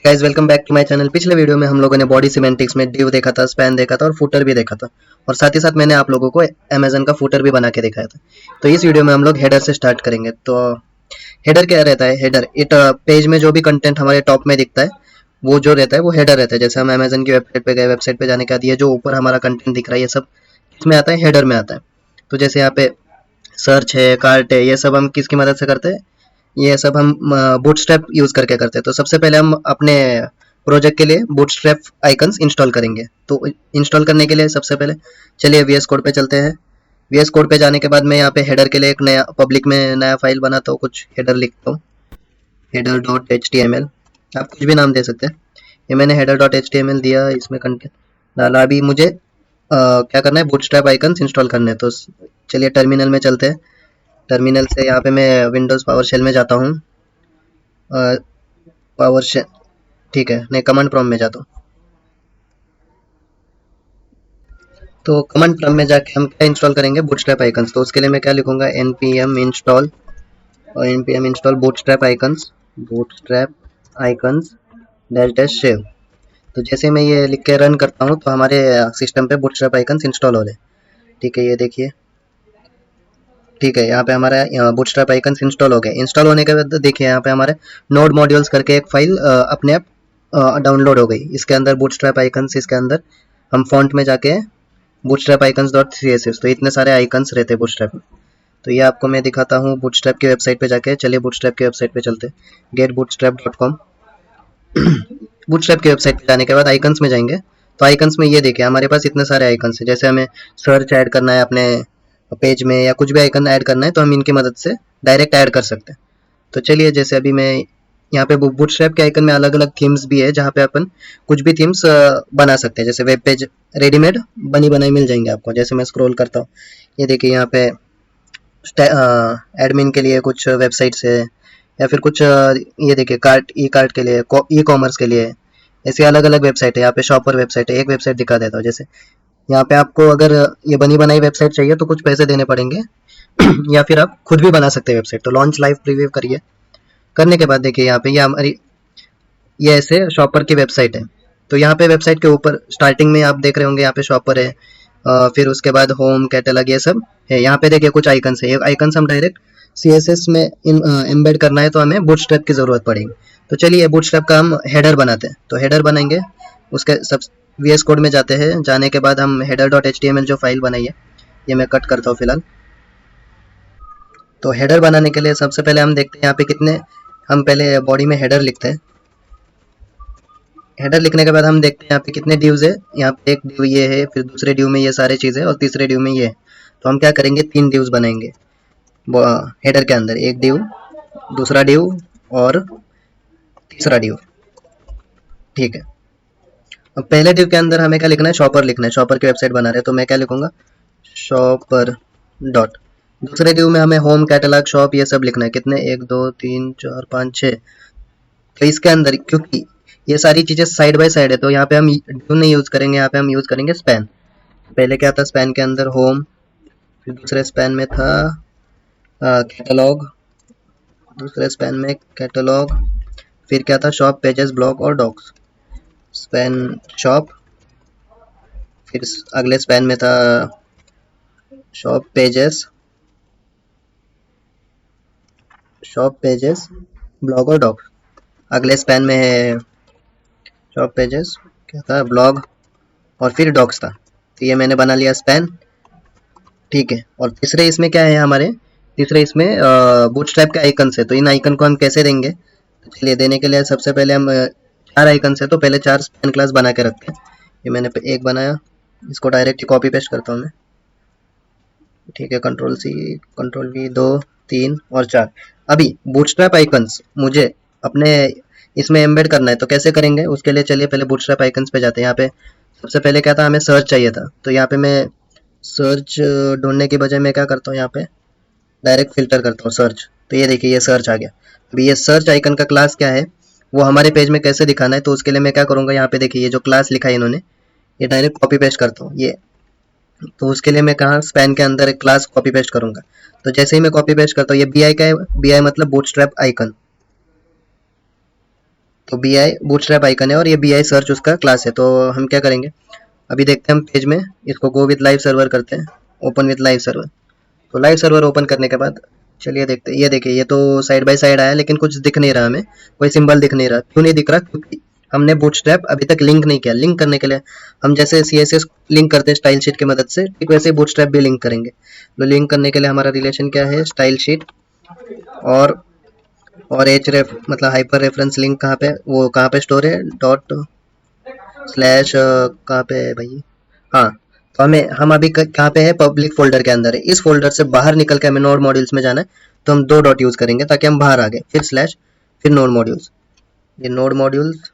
Guys welcome back to my channel. पिछले video में हम लोगों ने बॉडी सिमेंटिक्स में डिव देखा था, स्पैन देखा था और फुटर भी देखा था, और साथ ही साथ मैंने आप लोगों को अमेजन का फुटर भी बना के दिखाया था। तो इस वीडियो में हम लोग हेडर से स्टार्ट करेंगे। तो हेडर क्या रहता है? हेडर इट पेज में जो भी कंटेंट हमारे टॉप में दिखता है वो जो रहता है वो हेडर रहता है। जैसे हम अमेजन की वेबसाइट पे गए, वेबसाइट पे जाने के बाद ये जो ऊपर हमारा कंटेंट दिख रहा है ये सब इसमें आता है, हेडर में आता है। तो जैसे यहाँ पे सर्च है, कार्ट है, ये सब हम किसकी मदद से करते हैं? ये सब हम बूटस्ट्रैप यूज करके करते हैं। तो सबसे पहले हम अपने प्रोजेक्ट के लिए बूटस्ट्रैप आइकन्स इंस्टॉल करेंगे। तो इंस्टॉल करने के लिए सबसे पहले चलिए VS कोड पे चलते हैं। VS कोड पे जाने के बाद मैं यहाँ पे हेडर के लिए एक नया पब्लिक में नया फाइल बनाता हूँ, कुछ हेडर लिखता हूँ, header.html। आप कुछ भी नाम दे सकते हैं। ये मैंने header.html दिया, इसमें कंटेंट डाला। अभी मुझे क्या करना है? बूटस्ट्रैप आइकन्स इंस्टॉल करने हैं। तो चलिए टर्मिनल में चलते हैं। टर्मिनल से यहाँ पे मैं विंडोज़ पावर शेल में जाता हूँ। पावर शेल, ठीक है, नहीं, कमांड प्रॉम्प्ट में जाता हूँ। तो कमांड प्रॉम्प्ट में जाके हम क्या इंस्टॉल करेंगे? Bootstrap icons. तो उसके लिए मैं क्या लिखूंगा? npm इंस्टॉल और npm install bootstrap icons dash dash save. तो जैसे मैं ये लिख के रन करता हूँ तो हमारे सिस्टम पे बूटस्ट्रैप आइकन्स इंस्टॉल हो रहे हैं। ठीक है, ये देखिए, ठीक है, यहाँ पे हमारा बूटस्ट्रैप आइकन्स इंस्टॉल हो गए। इंस्टॉल होने के बाद देखिए यहाँ पे हमारे नोड मॉड्यूल्स करके एक फाइल अपने आप डाउनलोड हो गई। इसके अंदर बूटस्ट्रैप आइकन्स, इसके अंदर हम फॉन्ट में जाके बूटस्ट्रैप आइकन्स डॉट css, तो इतने सारे आइकन्स रहते हैं बूटस्ट्रैप में। तो ये आपको मैं दिखाता हूँ बूटस्ट्रैप की वेबसाइट पे जाके। चलिए बूटस्ट्रैप की वेबसाइट पे चलते हैं, getbootstrap.com। बूटस्ट्रैप की वेबसाइट पे जाने के बाद आइकन्स में जाएंगे। तो आइकन्स में ये देखिए हमारे पास इतने सारे आइकन्स हैं। जैसे हमें सर्च ऐड करना है अपने पेज में या कुछ भी आइकन ऐड करना है तो हम इनकी मदद से डायरेक्ट ऐड कर सकते हैं। तो चलिए, जैसे अभी मैं यहाँ पे बूटस्ट्रैप के आइकन में अलग अलग थीम्स भी है जहाँ पे अपन कुछ भी थीम्स बना सकते हैं। जैसे वेब पेज रेडीमेड बनी बनाई मिल जाएंगे आपको। जैसे मैं स्क्रॉल करता हूँ, ये देखिए यहाँ पे एडमिन के लिए कुछ वेबसाइट्स है, या फिर कुछ ये देखिए कार्ट, ई कार्ट के लिए, ई कॉमर्स के लिए, ऐसे अलग अलग वेबसाइट है। यहाँ पे शॉपर वेबसाइट है। एक वेबसाइट दिखा देता हूँ। जैसे यहाँ पे आपको अगर ये बनी बनाई वेबसाइट चाहिए तो कुछ पैसे देने पड़ेंगे या फिर आप खुद भी बना सकते हैं वेबसाइट। तो लॉन्च लाइव प्रीव्यू करिए। करने के बाद देखिए यहाँ पे ये हमारी ये ऐसे शॉपर की वेबसाइट है। तो यहाँ पे वेबसाइट के ऊपर स्टार्टिंग में आप देख रहे होंगे यहाँ पे शॉपर है, फिर उसके बाद होम, कैटलॉग, ये सब है। यहाँ पे देखिए कुछ आइकन्स है। ये आइकन्स हम डायरेक्ट CSS में एम्बेड करना है तो हमें बूटस्ट्रैप की जरूरत पड़ेगी। तो चलिए बूटस्ट्रैप का हम हेडर बनाते हैं। तो हेडर बनाएंगे, उसके सब VS कोड में जाते हैं। जाने के बाद हम header.html जो फाइल बनाई है ये मैं कट करता हूँ फिलहाल। तो हेडर बनाने के लिए सबसे पहले हम देखते हैं यहाँ पे कितने, हम पहले बॉडी में हेडर लिखते हैं। हेडर लिखने के बाद हम देखते हैं यहाँ पे कितने ड्यूज है। यहाँ पे एक ड्यू ये है, फिर दूसरे ड्यू में ये सारी चीज़ें, और तीसरे ड्यू में ये है। तो हम क्या करेंगे? 3 ड्यूज बनाएंगे हेडर के अंदर, एक ड्यू, दूसरा ड्यू और तीसरा ड्यू। ठीक है, अब पहले ड्यू के अंदर हमें क्या लिखना है? शॉपर लिखना है। शॉपर की वेबसाइट बना रहे हैं तो मैं क्या लिखूंगा? Shopper dot. दूसरे ड्यू में हमें होम, कैटलॉग, शॉप, ये सब लिखना है। कितने? 1 2 3 4 5 6। तो इसके अंदर क्योंकि ये सारी चीजें साइड बाय साइड है तो यहाँ पे हम ड्यू नहीं यूज करेंगे, यहाँ पे हम यूज करेंगे स्पैन। पहले क्या था? स्पैन के अंदर होम, फिर दूसरे स्पैन में था कैटलॉग, दूसरे स्पैन में कैटलॉग, फिर क्या था? शॉप, पेजेस, ब्लॉग और डॉक्स। स्पैन शॉप, फिर अगले स्पैन में था शॉप, पेजेस, ब्लॉग और डॉक्स। अगले स्पैन में है शॉप, पेजेस, क्या था? ब्लॉग और फिर डॉक्स था। तो ये मैंने बना लिया स्पैन। ठीक है, और तीसरे इसमें क्या है हमारे? तीसरे इसमें बूटस्ट्रैप के आइकन है। तो इन आइकन को हम कैसे देंगे? तो चलिए, देने के लिए सबसे पहले हम 4 आइकन है तो पहले 4 स्पैन क्लास बना के रखते हैं। ये मैंने एक बनाया, इसको डायरेक्ट कॉपी पेस्ट करता हूँ मैं। ठीक है, Ctrl+C, Ctrl+V, 2 3 और 4। अभी बूटस्ट्रैप आइकन्स मुझे अपने इसमें एम्बेड करना है तो कैसे करेंगे? उसके लिए चलिए पहले बूटस्ट्रैप आइकन्स पे जाते हैं। यहाँ पे सबसे पहले क्या था? हमें सर्च चाहिए था। तो यहाँ पे मैं सर्च ढूंढने की बजाय मैं क्या करता हूँ? यहाँ पे डायरेक्ट फिल्टर करता हूँ सर्च। तो ये देखिए ये सर्च आ गया। अभी ये सर्च आइकन का क्लास क्या है वो हमारे पेज में कैसे दिखाना है? तो उसके लिए मैं क्या करूँगा? यहाँ पे देखिए ये जो क्लास लिखा है इन्होंने, ये डायरेक्ट कॉपी पेस्ट करता हूँ ये। तो उसके लिए मैं कहाँ? स्पैन के अंदर एक क्लास कॉपी पेस्ट करूंगा। तो जैसे ही मैं कॉपी पेस्ट करता हूँ, ये BI का है। BI मतलब बूटस्ट्रैप आइकन। तो बी आई बूटस्ट्रैप आइकन है और ये बी आई सर्च उसका क्लास है। तो हम क्या करेंगे, अभी देखते हैं हम पेज में, इसको गो विथ लाइव सर्वर करते हैं, ओपन विथ लाइव सर्वर। तो लाइव सर्वर ओपन करने के बाद चलिए देखते हैं। ये देखिए, ये तो साइड बाय साइड आया लेकिन कुछ दिख नहीं रहा, हमें कोई सिंबल दिख नहीं रहा। क्यों नहीं दिख रहा? क्योंकि हमने बूटस्ट्रैप अभी तक लिंक नहीं किया। लिंक करने के लिए हम जैसे CSS लिंक करते हैं स्टाइल शीट की मदद से, ठीक वैसे ही बूटस्ट्रैप भी लिंक करेंगे। तो लिंक करने के लिए हमारा रिलेशन क्या है, स्टाइल शीट और एच रेफ मतलब हाइपर रेफरेंस लिंक कहाँ पे, वो कहाँ पे स्टोर है, डॉट स्लैश कहाँ पे है भाई, हाँ। तो हम अभी कहाँ पे है, पब्लिक फोल्डर के अंदर है। इस फोल्डर से बाहर निकल के हमें नोड मॉड्यूल्स में जाना है, तो हम 2 डॉट यूज करेंगे ताकि हम बाहर आ गए, फिर स्लैश, फिर नोड मॉड्यूल्स, ये नोड मॉड्यूल्स,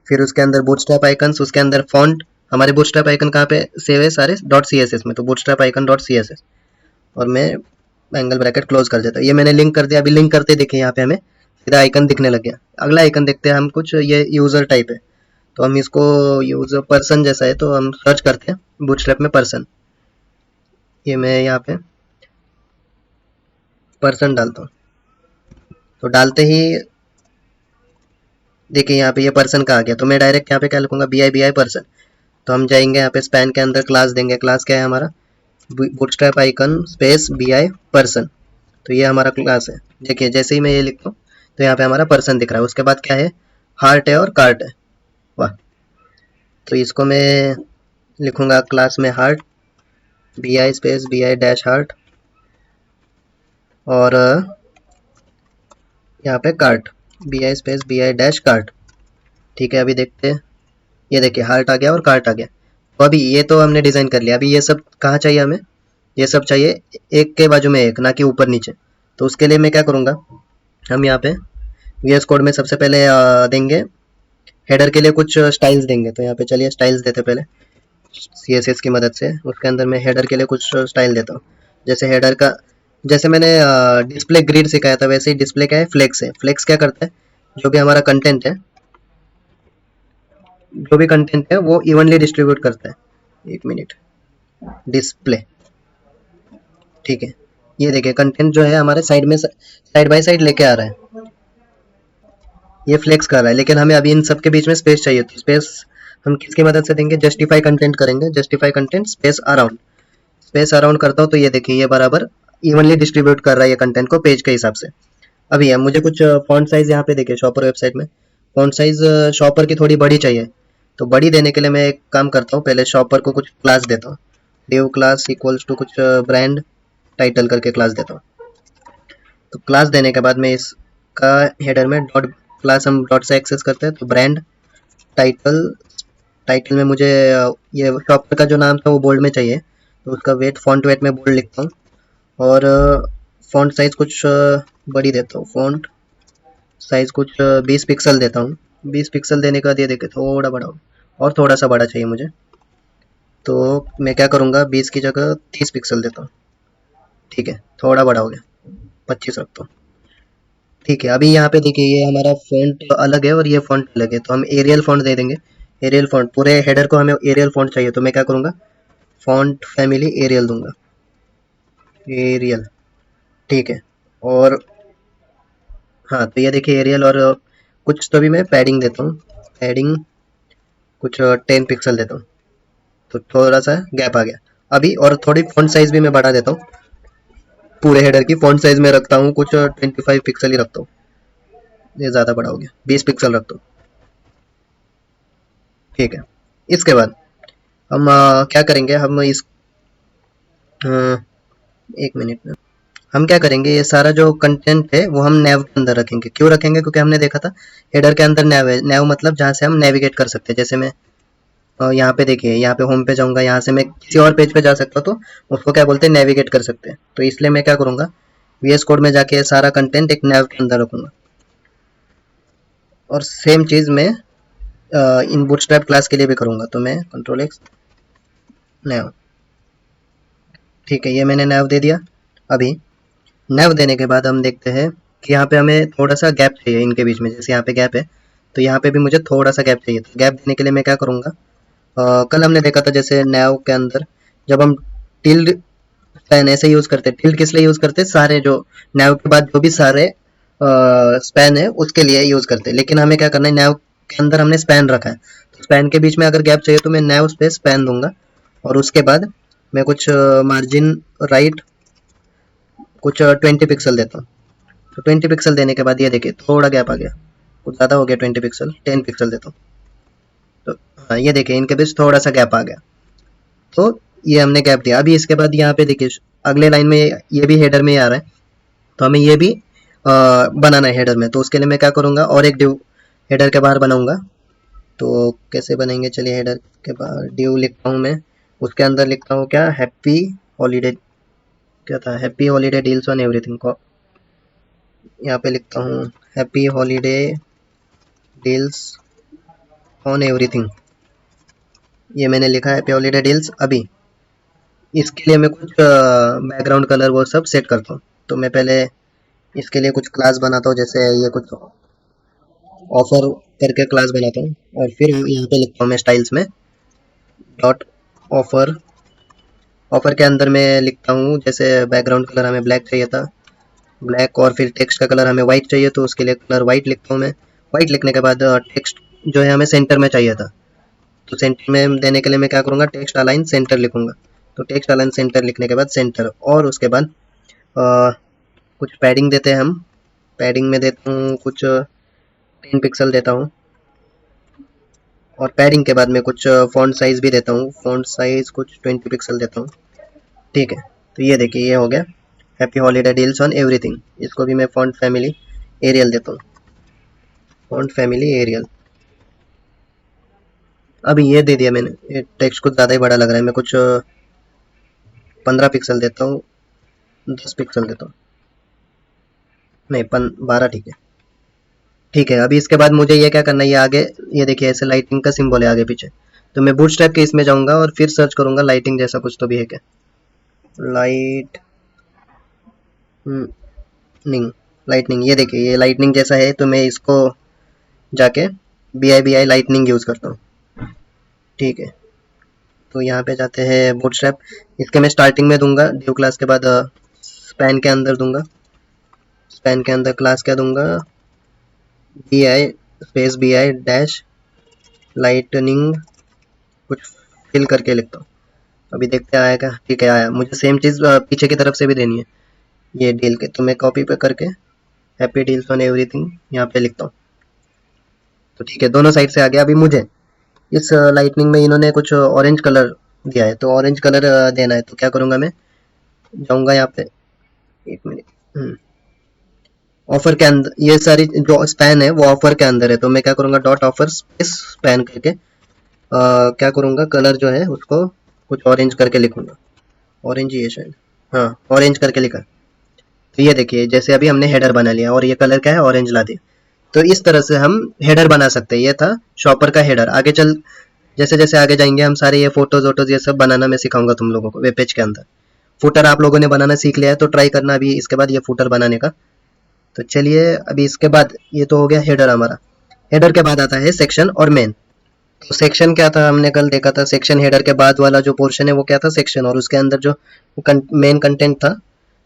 फिर उसके अंदर बूटस्ट्रैप आइकन्स, उसके अंदर फॉन्ट। हमारे बूटस्ट्रैप आइकन कहाँ पे सेव है, सारे डॉट CSS में, तो बूटस्ट्रैप आइकन डॉट CSS, और मैं एंगल ब्रैकेट क्लोज कर देता हूँ। ये मैंने लिंक कर दिया। अभी लिंक करते देखिए यहाँ पे हमें सीधा आइकन दिखने लग गया। अगला आइकन देखते हैं हम, कुछ ये यूजर टाइप है, तो हम इसको यूजर पर्सन जैसा है, तो हम सर्च करते हैं बूटस्ट्रैप में पर्सन। ये मैं यहाँ पे पर्सन डालता हूँ, तो डालते ही देखिए यहाँ पे ये पर्सन का आ गया। तो मैं डायरेक्ट यहाँ पे क्या लिखूंगा, BI पर्सन। तो हम जाएंगे यहाँ पे स्पैन के अंदर, क्लास देंगे। क्लास क्या है हमारा, bootstrap icon space BI person. तो ये हमारा क्लास है। देखिए जैसे ही मैं ये लिखता हूँ तो यहाँ पे हमारा पर्सन दिख रहा है। उसके बाद क्या है, हार्ट है और कार्ट है, वाह। तो इसको मैं लिखूंगा क्लास में heart, BI space BI dash heart, और यहाँ पे cart, BI space BI dash cart. ठीक है, अभी देखते हैं। ये देखिए हार्ट आ गया और कार्ट आ गया। तो अभी ये तो हमने डिजाइन कर लिया। अभी ये सब कहाँ चाहिए हमें, ये सब चाहिए एक के बाजू में एक, ना कि ऊपर नीचे। तो उसके लिए मैं क्या करूँगा, हम यहाँ पे VS कोड में सबसे पहले देंगे हेडर के लिए कुछ स्टाइल्स देंगे। तो यहाँ पे चलिए स्टाइल्स देते पहले CSS की मदद से। उसके अंदर मैं हेडर के लिए कुछ स्टाइल देता हूँ। जैसे हेडर का, जैसे मैंने डिस्प्ले ग्रिड सिखाया था, वैसे ही डिस्प्ले क्या है, फ्लेक्स है। फ्लेक्स क्या करता है, जो भी हमारा कंटेंट है, जो भी कंटेंट है वो इवनली डिस्ट्रीब्यूट करता है। 1 मिनट, डिस्प्ले, ठीक है। ये देखिए कंटेंट जो है हमारे साइड में साइड बाय साइड लेके आ रहा है, ये फ्लेक्स कर रहा है। लेकिन हमें अभी इन सब के बीच में स्पेस चाहिए। तो स्पेस हम किसकी मदद से देंगे, जस्टिफाई कंटेंट करेंगे। Justify content space around, space around करता हूँ तो ये देखिए ये बराबर इवनली डिस्ट्रीब्यूट कर रहा है ये कंटेंट को पेज के हिसाब से। अभी है मुझे कुछ फॉन्ट साइज, यहाँ पे देखिए शॉपर वेबसाइट में फॉन्ट साइज शॉपर की थोड़ी बड़ी चाहिए। तो बड़ी देने के लिए मैं एक काम करता हूँ, पहले शॉपर को कुछ क्लास देता हूँ, div क्लास इक्वल्स टू कुछ ब्रांड टाइटल करके क्लास देता हूँ। तो क्लास देने के बाद में इसका हेडर में डॉट क्लास हम डॉट से एक्सेस करते हैं। तो ब्रांड टाइटल, टाइटल में मुझे ये शॉपर का जो नाम था वो बोल्ड में चाहिए, तो उसका वेट फॉन्ट वेट में बोल्ड लिखता हूँ। और फॉन्ट साइज कुछ बड़ी देता हूँ, फॉन्ट साइज कुछ 20 पिक्सल देता हूँ। 20 पिक्सल देने का दे देके थोड़ा बड़ा और थोड़ा सा बड़ा चाहिए मुझे। तो मैं क्या करूँगा, 20 की जगह 30 पिक्सल देता हूँ, ठीक है। थोड़ा बड़ा हो गया, 25 रखता हूँ, ठीक है। अभी यहाँ पे देखिए ये हमारा फॉन्ट अलग है और ये फॉन्ट अलग है, तो हम एरियल फॉन्ट दे देंगे। एरियल फॉन्ट, पूरे हेडर को हमें एरियल फॉन्ट चाहिए, तो मैं क्या करूँगा, फॉन्ट फैमिली एरियल दूंगा, एरियल, ठीक है। और हाँ, तो ये देखिए एरियल, और कुछ तो भी मैं पैडिंग देता हूँ, पैडिंग कुछ 10 पिक्सल देता हूँ, तो थोड़ा सा गैप आ गया। अभी और थोड़ी फॉन्ट साइज भी मैं बढ़ा देता हूँ, पूरे हेडर की फॉन्ट साइज में रखता हूँ कुछ 25 पिक्सल ही रखता हूँ, ये ज़्यादा बड़ा हो गया, 20 पिक्सल रखता हूँ, ठीक है। इसके बाद हम क्या करेंगे, हम इस 1 मिनट में हम क्या करेंगे, ये सारा जो कंटेंट है वो हम नैव के अंदर रखेंगे। क्यों रखेंगे, क्योंकि हमने देखा था हेडर के अंदर नैव है। नैव मतलब जहाँ से हम नेविगेट कर सकते हैं। जैसे मैं यहाँ पे देखिए, यहाँ पे होम पे जाऊँगा, यहाँ से मैं किसी और पेज पे जा सकता हूँ, तो उसको क्या बोलते हैं, नेविगेट कर सकते हैं। तो इसलिए मैं क्या करूँगा, VS कोड में जाके सारा कंटेंट एक नैव के अंदर रखूँगा। और सेम चीज़ मैं इन बूटस्ट्रैप क्लास के लिए भी करूँगा। तो मैं Ctrl+X नैव, ठीक है, ये मैंने नैव दे दिया। अभी नैव देने के बाद हम देखते हैं कि यहाँ पे हमें थोड़ा सा गैप चाहिए इनके बीच में। जैसे यहाँ पे गैप है, तो यहाँ पे भी मुझे थोड़ा सा गैप चाहिए। तो गैप देने के लिए मैं क्या करूँगा, कल हमने देखा था जैसे नैव के अंदर जब हम टिल्ड साइन ऐसे यूज़ करते हैं। टिल्ड किस लिए यूज़ करते हैं, सारे जो नैव के बाद जो भी सारे स्पैन है उसके लिए यूज करते हैं। लेकिन हमें क्या करना है, नैव के अंदर हमने स्पैन रखा है, तो स्पैन के बीच में अगर गैप चाहिए तो मैं नैव पे स्पैन दूंगा, और उसके बाद मैं कुछ मार्जिन राइट कुछ 20 पिक्सल देता हूँ। तो 20 पिक्सल देने के बाद ये देखिए थोड़ा गैप आ गया, कुछ ज़्यादा हो गया, 20 पिक्सल, 10 पिक्सल देता हूँ। तो हाँ ये देखिए इनके बीच थोड़ा सा गैप आ गया, तो ये हमने गैप दिया। अभी इसके बाद यहाँ पे देखिए अगले लाइन में ये भी हेडर में ही आ रहा है, तो हमें ये भी बनाना है हेडर में। तो उसके लिए मैं क्या करूँगा, और एक ड्यू हेडर के बाहर बनाऊंगा। तो कैसे बनेंगे, चलिए हेडर के बाहर ड्यू लिखता हूँ मैं, उसके अंदर लिखता हूँ क्या, हैप्पी हॉलीडे, क्या था, happy holiday deals on everything को यहाँ पे लिखता हूँ, happy holiday deals on everything, ये मैंने लिखा है हैप्पी हॉलीडे डील्स। अभी इसके लिए मैं कुछ बैकग्राउंड कलर वो सब सेट करता हूँ। तो मैं पहले इसके लिए कुछ क्लास बनाता हूँ, जैसे ये कुछ ऑफर करके क्लास बनाता हूँ, और फिर यहाँ पे लिखता हूँ मैं स्टाइल्स में डॉट ऑफर। ऑफर के अंदर मैं लिखता हूँ जैसे बैकग्राउंड कलर हमें ब्लैक चाहिए था, ब्लैक, और फिर टेक्स्ट का कलर हमें वाइट चाहिए, तो उसके लिए कलर वाइट लिखता हूँ मैं। वाइट लिखने के बाद टेक्स्ट जो है हमें सेंटर में चाहिए था, तो सेंटर में देने के लिए मैं क्या करूँगा, टेक्स्ट अलाइन सेंटर लिखूंगा। तो टेक्स्ट अलाइन सेंटर लिखने के बाद सेंटर, और उसके बाद कुछ पैडिंग देते हैं हम। पैडिंग में देता हूँ कुछ 10 पिक्सल देता हूँ, और पैडिंग के बाद में कुछ फॉन्ट साइज भी देता हूँ, फॉन्ट साइज कुछ 20 पिक्सल देता हूँ। ठीक है, तो ये देखिए ये हो गया happy holiday deals on everything. इसको भी मैं फॉन्ट फैमिली एरियल देता हूँ, फॉन्ट फैमिली एरियल। अभी ये दे दिया मैंने, ये टेक्स्ट कुछ ज़्यादा ही बड़ा लग रहा है, मैं कुछ 15 पिक्सल देता हूँ, 10 पिक्सल देता हूँ, नहीं 12 ठीक है। ठीक है, अभी इसके बाद मुझे ये क्या करना है, ये आगे ये देखिए ऐसे लाइटिंग का सिंबल है आगे पीछे, तो मैं बूटस्ट्रैप के इसमें जाऊंगा और फिर सर्च करूंगा लाइटिंग जैसा कुछ तो भी है क्या, लाइटनिंग, लाइटनिंग, ये देखिए ये लाइटनिंग जैसा है, तो मैं इसको जाके बी आई लाइटनिंग यूज़ करता हूँ। ठीक है, तो यहाँ पे जाते हैं बूटस्ट्रैप, इसके मैं स्टार्टिंग में दूंगा ड्यू क्लास के बाद स्पैन के अंदर दूंगा, स्पैन के अंदर क्लास क्या दूंगा, B I space B I dash lightning कुछ फिल करके लिखता हूँ। अभी देखते आएगा, ठीक है आया। मुझे सेम चीज़ पीछे की तरफ से भी देनी है ये डील के, तो मैं कॉपी पे करके हैप्पी डील्स ऑन एवरीथिंग यहाँ पे लिखता हूँ। तो ठीक है, दोनों साइड से आ गया। अभी मुझे इस लाइटनिंग में इन्होंने कुछ ऑरेंज कलर दिया है, तो ऑरेंज कलर देना है, तो क्या करूँगा, मैं जाऊँगा यहाँ पे, एक मिनट, ऑफर के अंदर ये सारी जो स्पैन है वो ऑफर के अंदर है, तो मैं क्या करूँगा, डॉट ऑफर स्पेस स्पैन करके क्या करूँगा, कलर जो है उसको कुछ ऑरेंज करके लिखूंगा, ऑरेंज ही है शायद, हाँ ऑरेंज करके लिखा। तो ये देखिए जैसे अभी हमने हेडर बना लिया, और ये कलर क्या है, ऑरेंज ला दिया। तो इस तरह से हम हेडर बना सकते हैं। ये था शॉपर का हेडर। आगे चल जैसे जैसे आगे जाएंगे हम सारे ये फोटोज वोटोज ये सब बनाना मैं सिखाऊंगा तुम लोगों को वेब पेज के अंदर। फुटर आप लोगों ने बनाना सीख लिया है, तो ट्राई करना अभी इसके बाद ये फुटर बनाने का। तो चलिए अभी इसके बाद ये तो हो गया हेडर हमारा। हेडर के बाद आता है सेक्शन और मेन। तो सेक्शन क्या था, हमने कल देखा था, सेक्शन हेडर के बाद वाला जो पोर्शन है वो क्या था, सेक्शन, और उसके अंदर जो मेन कंटेंट था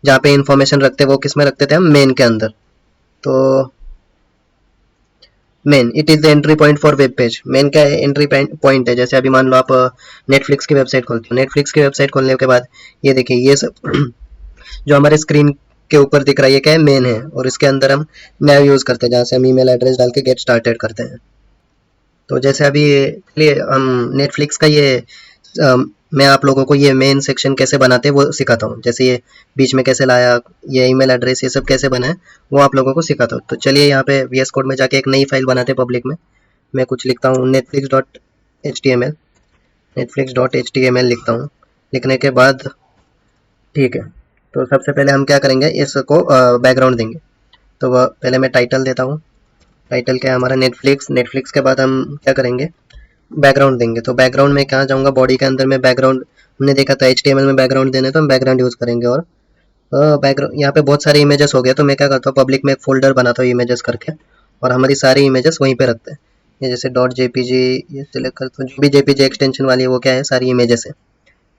जहाँ पे इंफॉर्मेशन रखते वो किस में रखते थे हम, मेन के अंदर। तो main it is the entry point for web page. Main क्या है, एंट्री पॉइंट है। जैसे अभी मान लो आप नेटफ्लिक्स की वेबसाइट खोलते हो, नेटफ्लिक्स की वेबसाइट खोलने के बाद ये देखिए ये सब जो हमारे स्क्रीन के ऊपर दिख रहा है ये क्या है, मेन है, और इसके अंदर हम नैव यूज करते हैं जहाँ से हम ईमेल एड्रेस डाल के गेट स्टार्टेड करते हैं। तो जैसे अभी चलिए हम नेटफ्लिक्स का ये मैं आप लोगों को ये मेन सेक्शन कैसे बनाते हैं वो सिखाता हूँ। जैसे ये बीच में कैसे लाया, ये ईमेल एड्रेस ये सब कैसे बनाए वो आप लोगों को सिखाता हूँ। तो चलिए यहाँ पे VS कोड में जाके एक नई फाइल बनाते हैं पब्लिक में। मैं कुछ लिखता हूँ netflix.html, netflix.html लिखता हूँ। लिखने के बाद ठीक है, तो सबसे पहले हम क्या करेंगे, इसको बैकग्राउंड देंगे। तो वह पहले मैं टाइटल देता हूँ। टाइटल क्या है हमारा, नेटफ्लिक्स। नेटफ्लिक्स के बाद हम क्या करेंगे, बैकग्राउंड देंगे। तो बैकग्राउंड में कहाँ जाऊँगा, बॉडी के अंदर में बैकग्राउंड हमने देखा था HTML में बैकग्राउंड देने, तो हम बैकग्राउंड यूज़ करेंगे। और बैकग्राउंड यहाँ पे बहुत सारे इमेजेस हो गए, तो मैं क्या करता हूँ, पब्लिक में एक फोल्डर बनाता हूँ इमेजेस करके, और हमारी सारी इमेजेस वहीं पे रखते हैं। ये जैसे .jpg ये सिलेक्ट करता हूँ, जो भी JPG एक्सटेंशन वाली है वो क्या है, सारी इमेजेस है।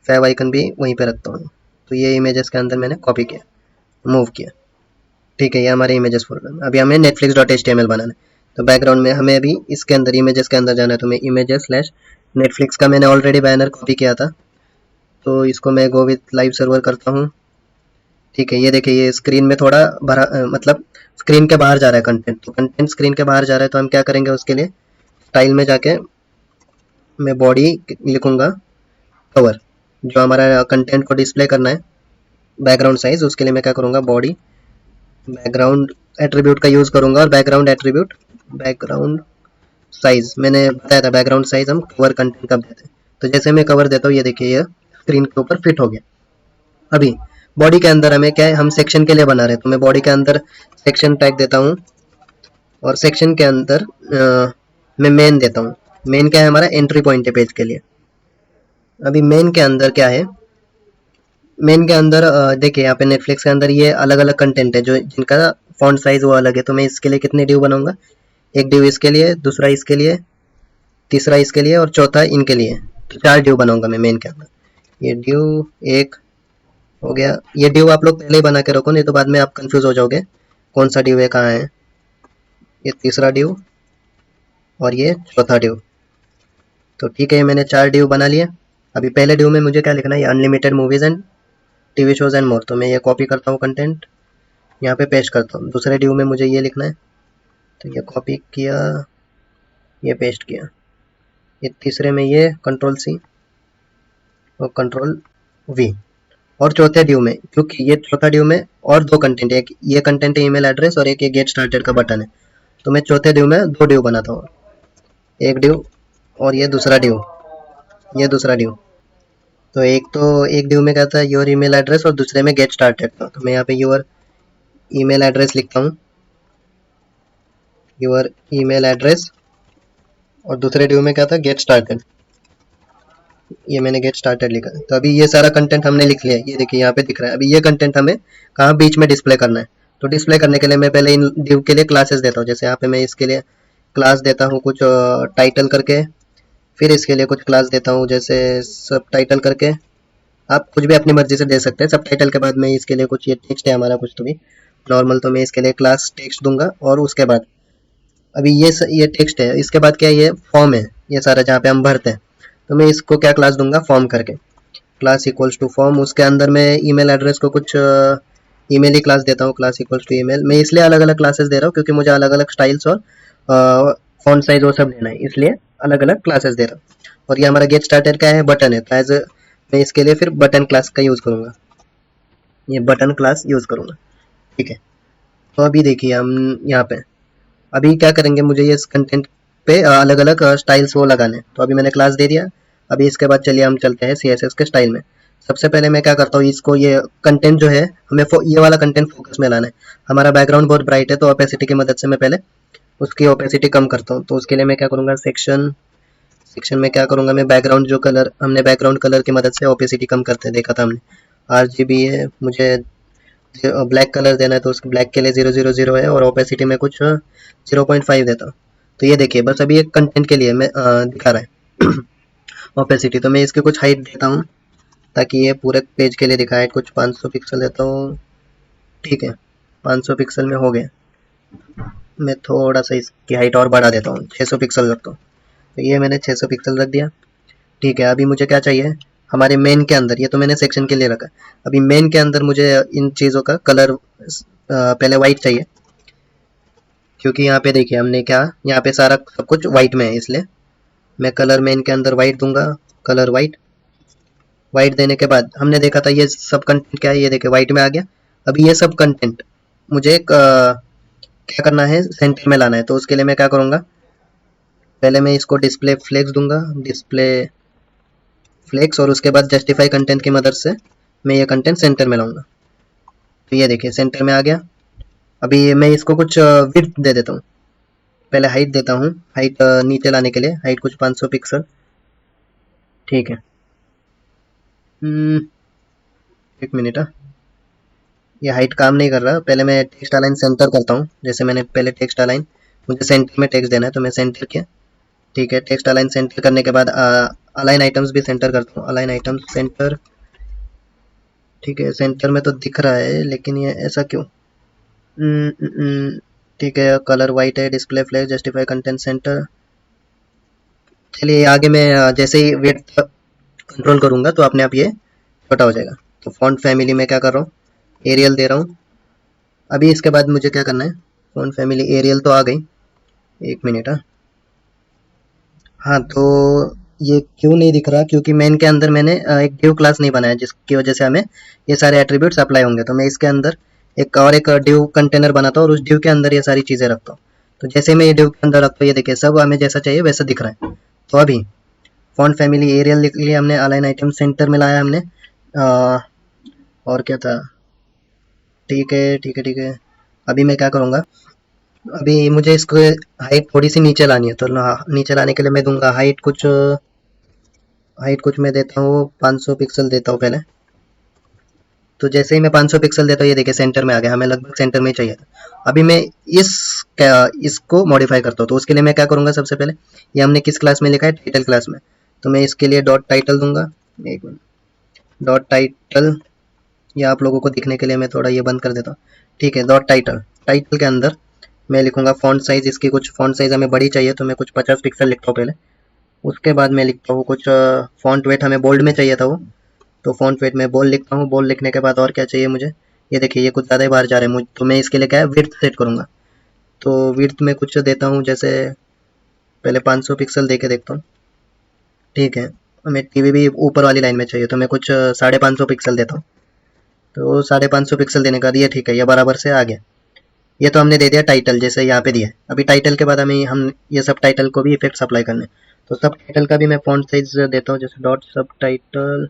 फैव आइकन भी वहीं पे रखता हूँ। तो ये इमेजेस के अंदर मैंने कॉपी किया, मूव किया। ठीक है, ये हमारे इमेजेस फोल्डर। अभी हमें Netflix dot h t m l बनाना है, तो बैकग्राउंड में हमें अभी इसके अंदर इमेजेस के अंदर जाना है, तो मैं इमेजेस स्लैश नेटफ्लिक्स का मैंने ऑलरेडी बैनर कॉपी किया था, तो इसको मैं गो विथ लाइव सर्वर करता हूँ। ठीक है, ये देखिए ये स्क्रीन में थोड़ा भरा मतलब स्क्रीन के बाहर जा रहा है कंटेंट, तो कंटेंट स्क्रीन के बाहर जा रहा है, तो हम क्या करेंगे उसके लिए स्टाइल में जाके मैं बॉडी लिखूंगा कवर, जो हमारा कंटेंट को डिस्प्ले करना है बैकग्राउंड साइज, उसके लिए मैं क्या करूँगा बॉडी बैकग्राउंड एट्रीब्यूट का यूज़ करूँगा, और बैकग्राउंड एट्रीब्यूट बैकग्राउंड साइज मैंने बताया था, बैकग्राउंड साइज हम कवर कंटेंट का देते हैं, तो जैसे मैं कवर देता हूँ ये देखिए ये स्क्रीन के ऊपर फिट हो गया। अभी बॉडी के अंदर हमें क्या है, हम सेक्शन के लिए बना रहे हैं, तो मैं बॉडी के अंदर सेक्शन टैग देता हूँ, और सेक्शन के अंदर मैं मेन देता हूँ। मेन क्या है हमारा एंट्री पॉइंट है पेज के लिए। अभी मेन के अंदर क्या है, मेन के अंदर देखिए यहाँ पे नेटफ्लिक्स के अंदर ये अलग अलग कंटेंट है जो जिनका फॉन्ट साइज वो अलग है, तो मैं इसके लिए कितने ड्यू बनाऊंगा, एक ड्यू इसके लिए, दूसरा इसके लिए, तीसरा इसके लिए, और चौथा इनके लिए, तो 4 ड्यू बनाऊंगा मैं मेन के अंदर। ये ड्यू एक हो गया, ये ड्यू आप लोग पहले ही बना के रखो, नहीं तो बाद में आप कंफ्यूज हो जाओगे कौन सा ड्यू है कहाँ है। ये तीसरा ड्यू और ये चौथा ड्यू, तो ठीक है मैंने 4 ड्यू बना लिए। अभी पहले ड्यू में मुझे क्या लिखना है, ये unlimited movies and TV shows and more, तो मैं ये कॉपी करता हूँ कंटेंट यहाँ पे पेस्ट करता हूँ। दूसरे ड्यू में मुझे ये लिखना है, तो ये कॉपी किया, ये पेस्ट किया। ये तीसरे में ये कंट्रोल सी और कंट्रोल वी, और चौथे ड्यू में क्योंकि ये चौथा ड्यू में और 2 कंटेंट है, एक ये कंटेंट है ईमेल एड्रेस और एक ये गेट स्टार्टेड का बटन है, तो मैं चौथे ड्यू में 2 ड्यू बनाता हूँ, एक ड्यू और ये दूसरा ड्यू, ये दूसरा ड्यू। तो एक ड्यू में क्या था योर ईमेल एड्रेस और दूसरे में गेट स्टार्टेड था, तो मैं यहाँ पे योर ईमेल एड्रेस लिखता हूँ, योर ईमेल एड्रेस, और दूसरे ड्यू में क्या था गेट स्टार्टेड, ये मैंने गेट स्टार्टेड लिखा। तो अभी ये सारा कंटेंट हमने लिख लिया है, ये देखिए यहाँ पे दिख रहा है। अभी ये कंटेंट हमें कहाँ बीच में डिस्प्ले करना है, तो डिस्प्ले करने के लिए मैं पहले इन ड्यू के लिए क्लासेस देता हूँ, जैसे यहाँ पे मैं इसके लिए क्लास देता हूँ कुछ टाइटल करके, फिर इसके लिए कुछ क्लास देता हूँ जैसे सब टाइटल करके, आप कुछ भी अपनी मर्जी से दे सकते हैं। सब टाइटल के बाद में इसके लिए कुछ ये टेक्स्ट है हमारा कुछ तो भी नॉर्मल, तो मैं इसके लिए क्लास टेक्स्ट दूंगा, और उसके बाद अभी ये टेक्स्ट है, इसके बाद क्या है ये फॉर्म है, ये सारा जहाँ पे हम भरते हैं, तो मैं इसको क्या क्लास दूंगा फॉर्म करके, क्लास इक्वल्स टू फॉर्म। उसके अंदर मैं ईमेल एड्रेस को कुछ ईमेल ही क्लास देता हूँ, क्लास इक्वल्स टू ईमेल। मैं इसलिए अलग अलग क्लासेस दे रहा हूँ क्योंकि मुझे अलग अलग स्टाइल्स और फॉन्ट साइज वो सब लेना है, इसलिए अलग अलग क्लासेस दे रहा हूँ। और ये हमारा गेट स्टार्टर का है बटन है, तो एज मैं इसके लिए फिर बटन क्लास का यूज़ करूँगा, ये बटन क्लास यूज़ करूँगा। ठीक है, तो अभी देखिए हम यहाँ पे अभी क्या करेंगे, मुझे ये कंटेंट पे अलग अलग स्टाइल्स वो लगाने हैं, तो अभी मैंने क्लास दे दिया। अभी इसके बाद चलिए हम चलते हैं CSS के स्टाइल में। सबसे पहले मैं क्या करता हूँ, इसको ये कंटेंट जो है हमें ये वाला कंटेंट फोकस में लाना है। हमारा बैकग्राउंड बहुत ब्राइट है, तो ओपेसिटी की मदद से मैं पहले उसकी ओपेसिटी कम करता हूँ। तो उसके लिए मैं क्या करूँगा, सेक्शन में क्या करूँगा मैं, बैकग्राउंड जो कलर हमने बैकग्राउंड कलर की मदद से ओपेसिटी कम करते हैं देखा था हमने, RGB है, मुझे ब्लैक कलर देना है, तो उसके ब्लैक के लिए 000 है, और ओपेसिटी में कुछ 0.5 देता हूँ। तो ये देखिए बस अभी एक कंटेंट के लिए मैं दिखा रहा है ओपेसिटी, तो मैं इसके कुछ हाइट देता हूँ ताकि ये पूरे पेज के लिए दिखाए, कुछ 500 पिक्सल देता हूँ। ठीक है, 500 पिक्सल में हो गया। मैं थोड़ा सा इसकी हाइट और बढ़ा देता हूँ, 600 पिक्सल रखता हूँ, तो ये मैंने 600 पिक्सल रख दिया। ठीक है, अभी मुझे क्या चाहिए हमारे मेन के अंदर, ये तो मैंने सेक्शन के लिए रखा। अभी मेन के अंदर मुझे इन चीज़ों का कलर पहले वाइट चाहिए, क्योंकि यहाँ पे देखिए हमने क्या, यहाँ पे सारा सब कुछ वाइट में है, इसलिए मैं कलर मेन के अंदर वाइट दूंगा, कलर वाइट। वाइट देने के बाद हमने देखा था ये सब कंटेंट क्या है, ये देखिए वाइट में आ गया। अभी ये सब कंटेंट मुझे क्या करना है, सेंटर में लाना है, तो उसके लिए मैं क्या करूँगा, पहले मैं इसको डिस्प्ले फ्लेक्स दूंगा, डिस्प्ले फ्लेक्स, और उसके बाद जस्टिफाई कंटेंट की मदद से मैं ये कंटेंट सेंटर में लाऊंगा। तो ये देखिए सेंटर में आ गया। अभी मैं इसको कुछ विड्थ दे देता हूँ, पहले हाइट देता हूँ, हाइट नीचे लाने के लिए हाइट कुछ 500 पिक्सल। ठीक है, एक मिनट, ये हाइट काम नहीं कर रहा, पहले मैं टेक्स्ट अलाइन सेंटर करता हूँ, जैसे मैंने पहले टेक्स्ट अलाइन, मुझे सेंटर में टेक्स्ट देना है तो मैं सेंटर किया। ठीक है, टेक्स्ट अलाइन सेंटर करने के बाद अलाइन आइटम्स भी सेंटर करता हूँ, अलाइन आइटम्स सेंटर। ठीक है, सेंटर में तो दिख रहा है लेकिन ये ऐसा क्यों, ठीक है, कलर वाइट है, display flag, justify content centre. चलिए आगे मैं जैसे ही वेट कंट्रोल करूंगा तो अपने आप ये छोटा हो जाएगा। तो फॉन्ट फैमिली में क्या कर रहा हूँ, एरियल दे रहा हूँ। अभी इसके बाद मुझे क्या करना है, फॉन्ट फैमिली एरियल तो आ गई, एक मिनट। हाँ तो ये क्यों नहीं दिख रहा, क्योंकि मेन के अंदर मैंने एक डिव क्लास नहीं बनाया, जिसकी वजह से हमें ये सारे एट्रीब्यूट्स अप्लाई होंगे। तो मैं इसके अंदर एक डिव कंटेनर बनाता हूँ और उस डिव के अंदर ये सारी चीज़ें रखता हूँ। तो जैसे मैं ये डिव के अंदर रखता हूँ, ये देखिए सब हमें जैसा चाहिए वैसा दिख रहा है। तो अभी फॉन्ट फैमिली एरियल लिख लिया हमने, अलाइन आइटम सेंटर में लाया हमने, और क्या था, ठीक है ठीक है ठीक है। अभी मैं क्या करूँगा, अभी मुझे इसको हाइट थोड़ी सी नीचे लानी है, तो नीचे लाने के लिए मैं दूंगा हाइट कुछ मैं देता हूँ 500 पिक्सल देता हूँ पहले। तो जैसे ही मैं 500 पिक्सल देता हूँ, ये देखिए सेंटर में आ गया, हमें लगभग सेंटर में ही चाहिए था। अभी मैं इस इसको मॉडिफाई करता हूँ। तो उसके लिए मैं क्या करूँगा, सबसे पहले ये हमने किस क्लास में लिखा है, टाइटल क्लास में। तो मैं इसके लिए डॉट टाइटल दूंगा, एक मिनट, डॉट टाइटल। या आप लोगों को दिखने के लिए मैं थोड़ा ये बंद कर देता हूँ, ठीक है। डॉट टाइटल, टाइटल के अंदर मैं लिखूंगा फॉन्ट साइज, इसकी कुछ फॉन्ट साइज हमें बड़ी चाहिए, तो मैं कुछ 50 पिक्सल लिखता हूँ पहले। उसके बाद मैं लिखता हूँ कुछ फॉन्ट वेट, हमें बोल्ड में चाहिए था वो, तो फॉन्ट वेट में बोल्ड लिखता हूँ। बोल्ड लिखने के बाद और क्या चाहिए मुझे, ये देखिए ये कुछ ज़्यादा ही बाहर जा रहे हैं मुझे, तो मैं इसके लिए क्या है, विड्थ सेट करूँगा। तो विड्थ में कुछ देता हूँ, जैसे पहले 500 पिक्सल दे के देखता हूँ, ठीक है। हमें टीवी भी ऊपर वाली लाइन में चाहिए, तो मैं कुछ 550 पिक्सल देता हूँ। तो 550 पिक्सल देने का दिया, ठीक है, ये बराबर से आ गया। ये तो हमने दे दिया टाइटल, जैसे यहाँ पे दिया है। अभी टाइटल के बाद हमें हम ये सब टाइटल को भी इफेक्ट्स अप्लाई करने हैं। तो सब टाइटल का भी मैं फॉन्ट साइज देता हूँ, जैसे डॉट सब टाइटल,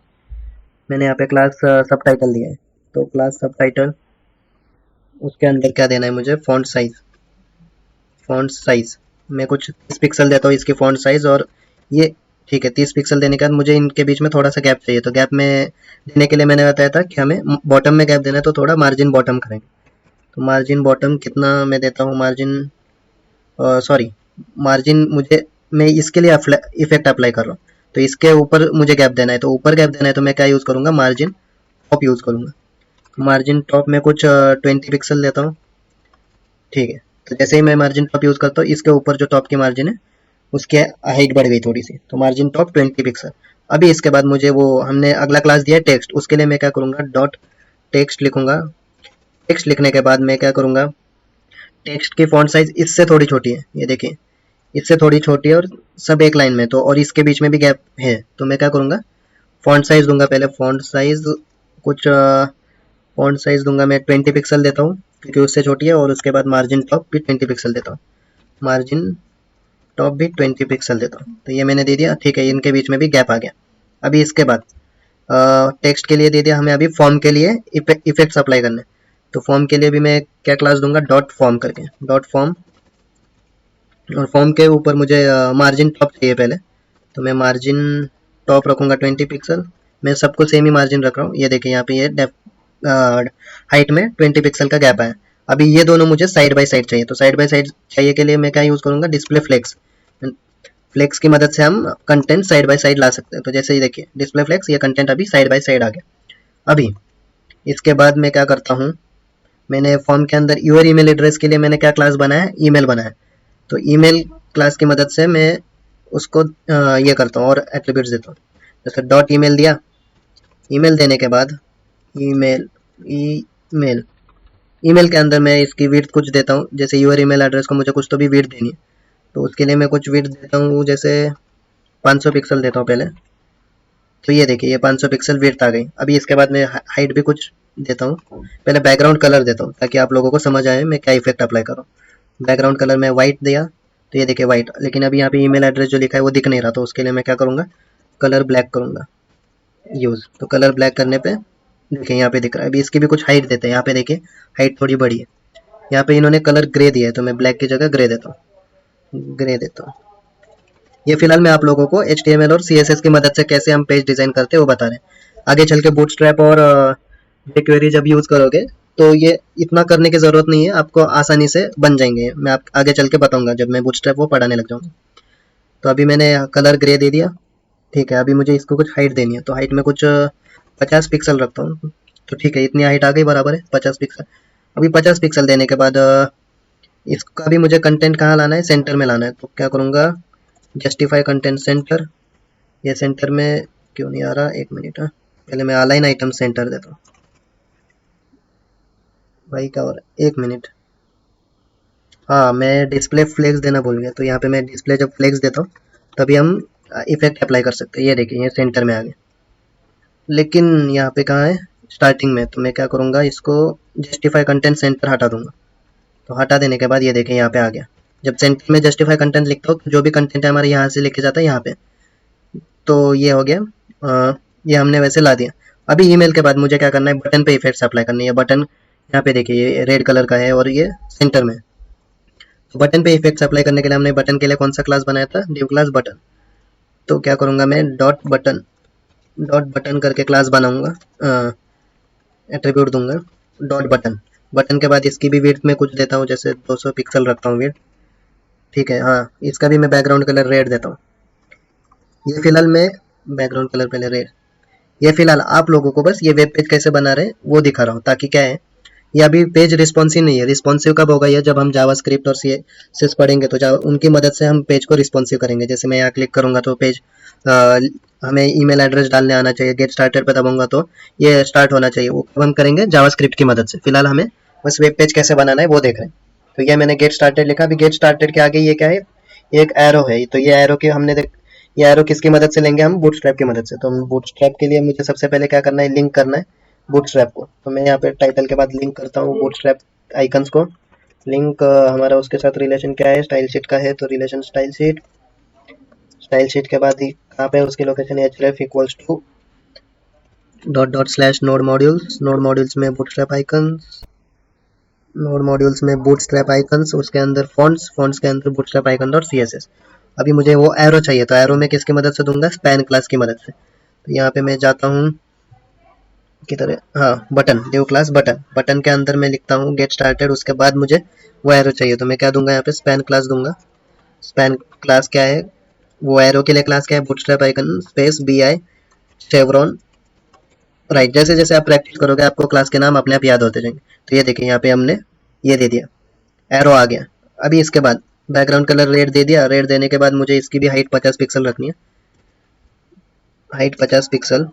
मैंने यहाँ पे क्लास सब टाइटल दिया है। तो क्लास सब टाइटल, उसके अंदर क्या देना है मुझे, फॉन्ट साइज मैं कुछ 30 पिक्सल देता हूँ इसकी फॉन्ट साइज। और ये ठीक है, 30 पिक्सल देने के बाद मुझे इनके बीच में थोड़ा सा गैप चाहिए। तो गैप में देने के लिए मैंने बताया था कि हमें बॉटम में गैप देना है, तो थोड़ा मार्जिन बॉटम करेंगे। तो मार्जिन बॉटम कितना मैं देता हूँ, मार्जिन सॉरी, मार्जिन मुझे, मैं इसके लिए इफेक्ट अप्लाई कर रहा हूँ, तो इसके ऊपर मुझे गैप देना है। तो ऊपर गैप देना है, तो मैं क्या यूज़ करूँगा, मार्जिन टॉप यूज़ करूँगा। मार्जिन टॉप में कुछ 20 पिक्सल देता हूँ, ठीक है। तो जैसे ही मैं मार्जिन टॉप यूज़ करता हूँ, इसके ऊपर जो टॉप की मार्जिन है उसकी हाइट बढ़ गई थोड़ी सी, तो मार्जिन टॉप 20 पिक्सल। अभी इसके बाद मुझे वो हमने अगला क्लास दिया है टेक्स्ट, उसके लिए मैं क्या करूँगा, डॉट टेक्स्ट लिखूंगा। टेक्स्ट लिखने के बाद मैं क्या करूँगा, टेक्स्ट की फॉन्ट साइज इससे थोड़ी छोटी है, ये देखिए इससे थोड़ी छोटी है, और सब एक लाइन में, तो और इसके बीच में भी गैप है। तो मैं क्या करूँगा, फॉन्ट साइज दूंगा पहले, फॉन्ट साइज दूंगा मैं 20 पिक्सल देता हूँ, क्योंकि उससे छोटी है। और उसके बाद मार्जिन टॉप भी 20 पिक्सल देता हूँ, मार्जिन टॉप भी 20 पिक्सल देता हूँ। तो ये मैंने दे दिया, ठीक है, इनके बीच में भी गैप आ गया। अभी इसके बाद टेक्स्ट के लिए दे दिया हमें, अभी फॉर्म के लिए इफेक्ट्स अप्लाई करने। तो फॉर्म के लिए भी मैं क्या क्लास दूंगा, डॉट फॉर्म करके, डॉट फॉर्म। और फॉर्म के ऊपर मुझे मार्जिन टॉप चाहिए पहले, तो मैं मार्जिन टॉप रखूँगा 20 पिक्सल। मैं सबको सेम ही मार्जिन रख रहा हूँ, ये देखिए यहाँ पे ये हाइट में 20 पिक्सल का गैप है। अभी ये दोनों मुझे साइड बाय साइड चाहिए, तो साइड बाय साइड चाहिए के लिए मैं क्या यूज़ करूँगा, डिस्प्ले फ्लेक्स। फ्लेक्स की मदद से हम कंटेंट साइड बाय साइड ला सकते हैं। तो जैसे ये देखिए डिस्प्ले फ्लेक्स, ये कंटेंट अभी साइड बाय साइड आ गया। अभी इसके बाद मैं क्या करता हूँ, मैंने फॉर्म के अंदर यूर ईमेल एड्रेस के लिए मैंने क्या क्लास बनाया है, ईमेल बनाया है। तो ईमेल क्लास की मदद से मैं उसको ये करता हूँ और एट्रीब्यूट्स देता हूँ। जैसे डॉट ईमेल दिया, ईमेल देने के बाद ईमेल ईमेल ईमेल के अंदर मैं इसकी विड्थ कुछ देता हूँ, जैसे यूर ईमेल एड्रेस को मुझे कुछ तो भी विड्थ देनी है। तो उसके लिए मैं कुछ विड्थ देता हूँ, जैसे 500 पिक्सल देता हूँ पहले। तो ये देखिए ये 500 पिक्सल विड्थ आ गई। अभी इसके बाद मैं हाइट भी कुछ देता हूँ, पहले बैकग्राउंड कलर देता हूँ ताकि आप लोगों को समझ आए मैं क्या इफेक्ट अप्लाई कर रहा हूँ। बैकग्राउंड कलर में वाइट दिया, तो ये देखिए वाइट, लेकिन अभी यहाँ पे ईमेल एड्रेस जो लिखा है वो दिख नहीं रहा, तो उसके लिए मैं क्या करूँगा, कलर ब्लैक करूँगा यूज़। तो कलर ब्लैक करने पे देखिए यहाँ पे दिख रहा है। अभी इसकी भी कुछ हाइट देते हैं, यहाँ पे देखिए हाइट थोड़ी बड़ी है। यहाँ पे इन्होंने कलर ग्रे दिया है, तो मैं ब्लैक की जगह ग्रे देता हूँ। ये फिलहाल मैं आप लोगों को HTML और CSS की मदद से कैसे हम पेज डिज़ाइन करते हैं वो बता रहे हैं। आगे चल के बूटस्ट्रैप और jQuery जब यूज़ करोगे तो ये इतना करने की ज़रूरत नहीं है, आपको आसानी से बन जाएंगे। मैं आप आगे चल के बताऊंगा जब मैं बूटस्ट्रैप वो पढ़ाने लग जाऊँगा। तो अभी मैंने कलर ग्रे दे दिया, ठीक है। अभी मुझे इसको कुछ हाइट देनी है, तो हाइट में कुछ 50 पिक्सल रखता हूँ। तो ठीक है, इतनी हाइट आ गई, बराबर है 50 पिक्सल। अभी 50 पिक्सल देने के बाद इसका भी मुझे कंटेंट कहाँ लाना है, सेंटर में लाना है। तो क्या करूँगा, जस्टिफाई कंटेंट सेंटर। ये सेंटर में क्यों नहीं आ रहा, एक मिनट। पहले मैं अलाइन आइटम सेंटर देता हूँ भाई, क्या हो रहा है, एक मिनट। हाँ, मैं डिस्प्ले फ्लेक्स देना भूल गया। तो यहाँ पे मैं डिस्प्ले जब फ्लेक्स देता हूँ तभी हम इफेक्ट अप्लाई कर सकते हैं। ये देखिए, ये सेंटर में आ गया, लेकिन यहाँ पे कहाँ है, स्टार्टिंग में। तो मैं क्या करूँगा, इसको जस्टिफाई कंटेंट सेंटर हटा दूंगा। तो हटा देने के बाद ये देखें, यहाँ पे आ गया। जब सेंटर में जस्टिफाई कंटेंट लिखता हो तो जो भी कंटेंट है हमारे यहाँ से लेके जाता है यहाँ पे। तो ये हो गया, ये हमने वैसे ला दिया। अभी ईमेल के बाद मुझे क्या करना है, बटन पे इफेक्ट्स अप्लाई करनी है। बटन यहाँ पे देखिए, ये रेड कलर का है और ये सेंटर में। तो बटन पे इफेक्ट्स अप्लाई करने के लिए हमने बटन के लिए कौन सा क्लास बनाया था, डिव क्लास बटन। तो क्या करूँगा मैं, डॉट बटन करके क्लास बनाऊंगा, एट्रीब्यूट दूंगा डॉट बटन। बटन के बाद इसकी भी विड्थ में कुछ देता हूँ, जैसे 200 पिक्सल रखता हूँ विड्थ। ठीक है, हाँ, इसका भी मैं बैकग्राउंड कलर रेड देता हूँ। ये फिलहाल मैं बैकग्राउंड कलर पहले रेड, ये फिलहाल आप लोगों को बस ये वेब पेज कैसे बना रहे हैं वो दिखा रहा हूँ, ताकि क्या है, ये अभी पेज रिस्पॉन्सिव नहीं है। रिस्पॉन्सिव कब होगा, ये जब हम जावास्क्रिप्ट और सीएसएस पढ़ेंगे तो उनकी मदद से हम पेज को रिस्पॉन्सिव करेंगे। जैसे मैं यहाँ क्लिक करूंगा तो पेज, हमें ईमेल एड्रेस डालने आना चाहिए। गेट स्टार्टेड पे दबाऊंगा तो ये स्टार्ट होना चाहिए। वो कब हम करेंगे, जावास्क्रिप्ट की मदद से। फिलहाल हमें बस वेब पेज कैसे बनाना है वो देख रहे हैं। तो ये मैंने गेट स्टार्टेड लिखा। अभी गेट स्टार्टेड के आगे ये क्या है, एक एरो है। तो ये एरो की हमने ये एरो किसकी मदद से लेंगे, हम बूटस्ट्रैप की मदद से। तो बूटस्ट्रैप के लिए मुझे सबसे पहले क्या करना है, लिंक करना है बूटस्ट्रैप को। तो मैं यहाँ पे टाइटल के बाद लिंक करता हूँ बूटस्ट्रैप आइकन्स को। लिंक हमारा उसके साथ रिलेशन क्या है, स्टाइल शीट का है। तो रिलेशन स्टाइल शीट के बाद कहाँ पे उसकी location, href equals to dot dot slash node modules में बूटस्ट्रैप आइकन्स, नोड मॉड्यूल्स में बूटस्ट्रैप आइकन्स, उसके अंदर फॉन्ट्स के अंदर बूटस्ट्रैप आइकन डॉट css। अभी मुझे वो एरो चाहिए, तो एरो में किसकी मदद से दूंगा, स्पैन क्लास की मदद से। तो यहाँ पे मैं जाता हूँ की तरह, हाँ, बटन, न्यू क्लास बटन के अंदर मैं लिखता हूँ गेट स्टार्टेड। उसके बाद मुझे वो एरो चाहिए, तो मैं क्या दूंगा, यहाँ पे स्पैन क्लास दूंगा। स्पैन क्लास क्या है, वो एरो के लिए क्लास क्या है, bootstrap icon space bi chevron right. जैसे जैसे आप प्रैक्टिस करोगे आपको क्लास के नाम अपने आप याद होते जाएंगे। तो ये देखिए, यहाँ पे हमने ये दे दिया, एरो आ गया। अभी इसके बाद बैकग्राउंड कलर रेड दे दिया। रेड देने के बाद मुझे इसकी भी हाइट 50 पिक्सल रखनी है, हाइट 50 पिक्सल।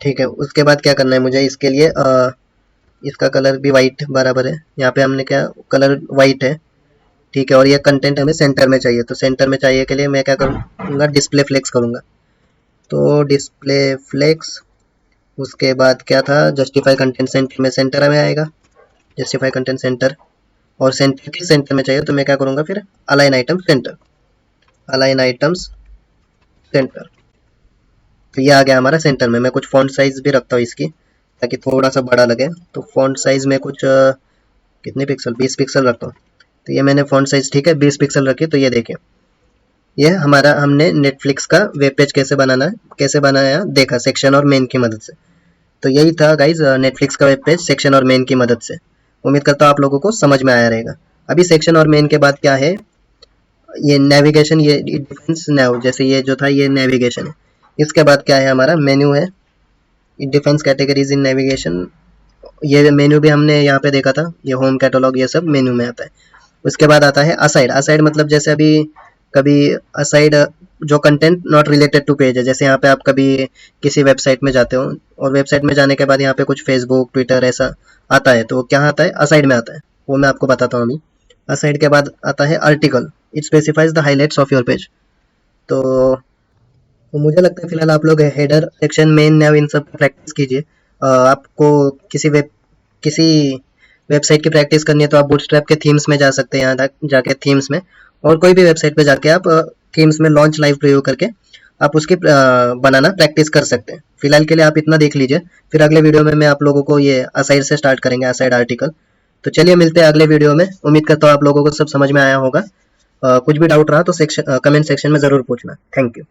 ठीक है, उसके बाद क्या करना है मुझे, इसके लिए इसका कलर भी वाइट बराबर है। यहाँ पे हमने क्या, कलर वाइट है। ठीक है, और ये कंटेंट हमें सेंटर में चाहिए। तो सेंटर में चाहिए के लिए मैं क्या करूँगा, डिस्प्ले फ्लेक्स करूँगा। तो डिस्प्ले फ्लेक्स, उसके बाद क्या था, जस्टिफाई कंटेंट सेंटर में, सेंटर में आएगा जस्टिफाई कंटेंट सेंटर। और सेंटर के सेंटर में चाहिए तो मैं क्या करूँगा, फिर align item centre, align items centre. तो ये आ गया हमारा सेंटर में। मैं कुछ फॉन्ट साइज भी रखता हूँ इसकी, ताकि थोड़ा सा बड़ा लगे। तो फॉन्ट साइज में कुछ कितने पिक्सल, 20 पिक्सल रखता हूँ। तो ये मैंने फॉन्ट साइज, ठीक है, 20 पिक्सल रखी। तो ये देखिए, ये हमारा, हमने नेटफ्लिक्स का वेब पेज कैसे बनाया देखा, सेक्शन और मेन की मदद से। तो यही था गाइज, नेटफ्लिक्स का वेब पेज सेक्शन और मेन की मदद से। उम्मीद करता हूँ आप लोगों को समझ में आया रहेगा। अभी सेक्शन और मेन के बाद क्या है, ये नेविगेशन, ये डिफेंस नैव, जैसे ये जो था ये नेविगेशन है। इसके बाद क्या है, हमारा मेन्यू है, डिफेंस कैटेगरीज इन नेविगेशन। ये मेन्यू भी हमने यहाँ पे देखा था, ये होम कैटलॉग, ये सब मेन्यू में आता है। उसके बाद आता है असाइड। असाइड मतलब जैसे अभी कभी असाइड जो content not related to page है। जैसे यहाँ पे आप कभी किसी वेबसाइट में जाते हो और वेबसाइट में जाने के बाद यहाँ पे कुछ फेसबुक ट्विटर ऐसा आता है, तो क्या आता है, असाइड में आता है। वो मैं आपको बताता हूँ अभी। असाइड के बाद आता है article, it specifies the highlights of your page. तो मुझे लगता है फिलहाल आप लोग हेडर, सेक्शन, मेन, नैव, इन सब प्रैक्टिस कीजिए। आपको किसी वेबसाइट की प्रैक्टिस करनी है तो आप बूटस्ट्रैप के थीम्स में जा सकते हैं, यहाँ जाके थीम्स में, और कोई भी वेबसाइट पे जाके आप थीम्स में लॉन्च लाइव प्रीव्यू करके आप उसकी बनाना प्रैक्टिस कर सकते हैं। फिलहाल के लिए आप इतना देख लीजिए, फिर अगले वीडियो में मैं आप लोगों को ये असाइड से स्टार्ट करेंगे, असाइड आर्टिकल। तो चलिए मिलते हैं अगले वीडियो में। उम्मीद करता हूँ आप लोगों को सब समझ में आया होगा। कुछ भी डाउट रहा तो कमेंट सेक्शन में ज़रूर पूछना। Thank you.